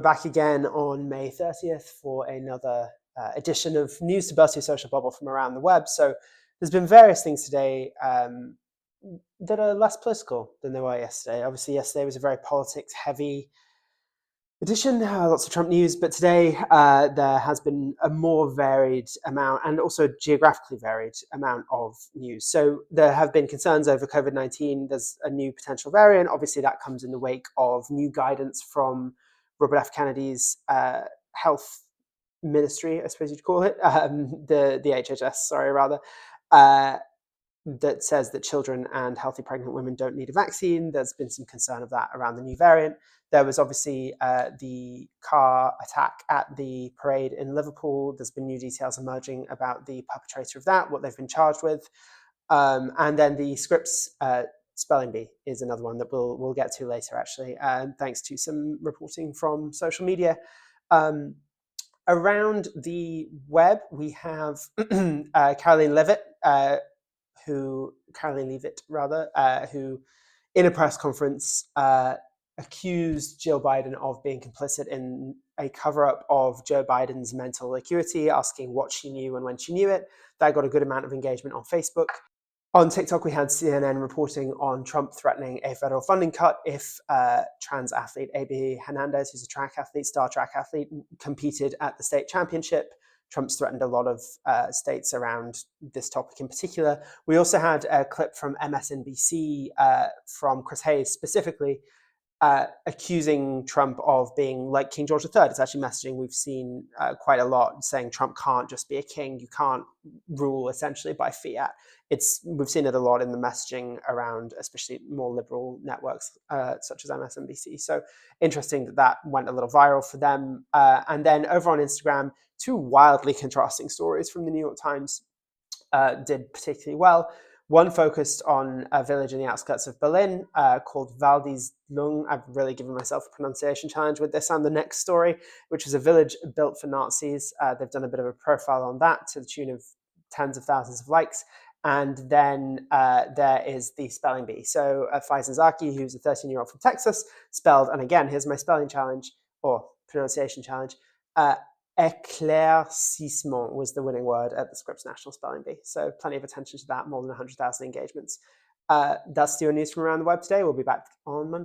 Back again on May 30th for another edition of News to Burst Your Social Bubble from around the web. So there's been various things today that are less political than they were yesterday. Obviously, yesterday was a very politics-heavy edition, lots of Trump news, but today there has been a more varied amount and also geographically varied amount of news. So there have been concerns over COVID-19. There's a new potential variant. Obviously, that comes in the wake of new guidance from Robert F. Kennedy's health ministry, I suppose you'd call it, the HHS, sorry, rather, that says that children and healthy pregnant women don't need a vaccine. There's been some concern of that around the new variant. There was obviously the car attack at the parade in Liverpool. There's been new details emerging about the perpetrator of that, what they've been charged with. And then the Scripps spelling bee is another one that we'll get to later, actually, thanks to some reporting from social media. Around the web, we have Caroline Leavitt, who in a press conference accused Jill Biden of being complicit in a cover-up of Joe Biden's mental acuity, asking what she knew and when she knew it. That got a good amount of engagement on Facebook. On TikTok, we had CNN reporting on Trump threatening a federal funding cut if trans athlete A.B. Hernandez, who's a star track athlete, competed at the state championship. Trump's threatened a lot of states around this topic in particular. We also had a clip from MSNBC from Chris Hayes specifically accusing Trump of being like King George III. It's actually messaging we've seen quite a lot, saying Trump can't just be a king. You can't rule essentially by fiat. We've seen it a lot in the messaging around, especially more liberal networks such as MSNBC. So interesting that went a little viral for them. And then over on Instagram, two wildly contrasting stories from the New York Times did particularly well. One focused on a village in the outskirts of Berlin called Waldislung. I've really given myself a pronunciation challenge with this and the next story, which was a village built for Nazis. They've done a bit of a profile on that to the tune of tens of thousands of likes. And then there is the spelling bee. So Faizan Zaki, who's a 13-year-old from Texas, spelled, and again, here's my spelling challenge, or pronunciation challenge, éclaircissement was the winning word at the Scripps National Spelling Bee. So plenty of attention to that, more than 100,000 engagements. That's your news from around the web today. We'll be back on Monday.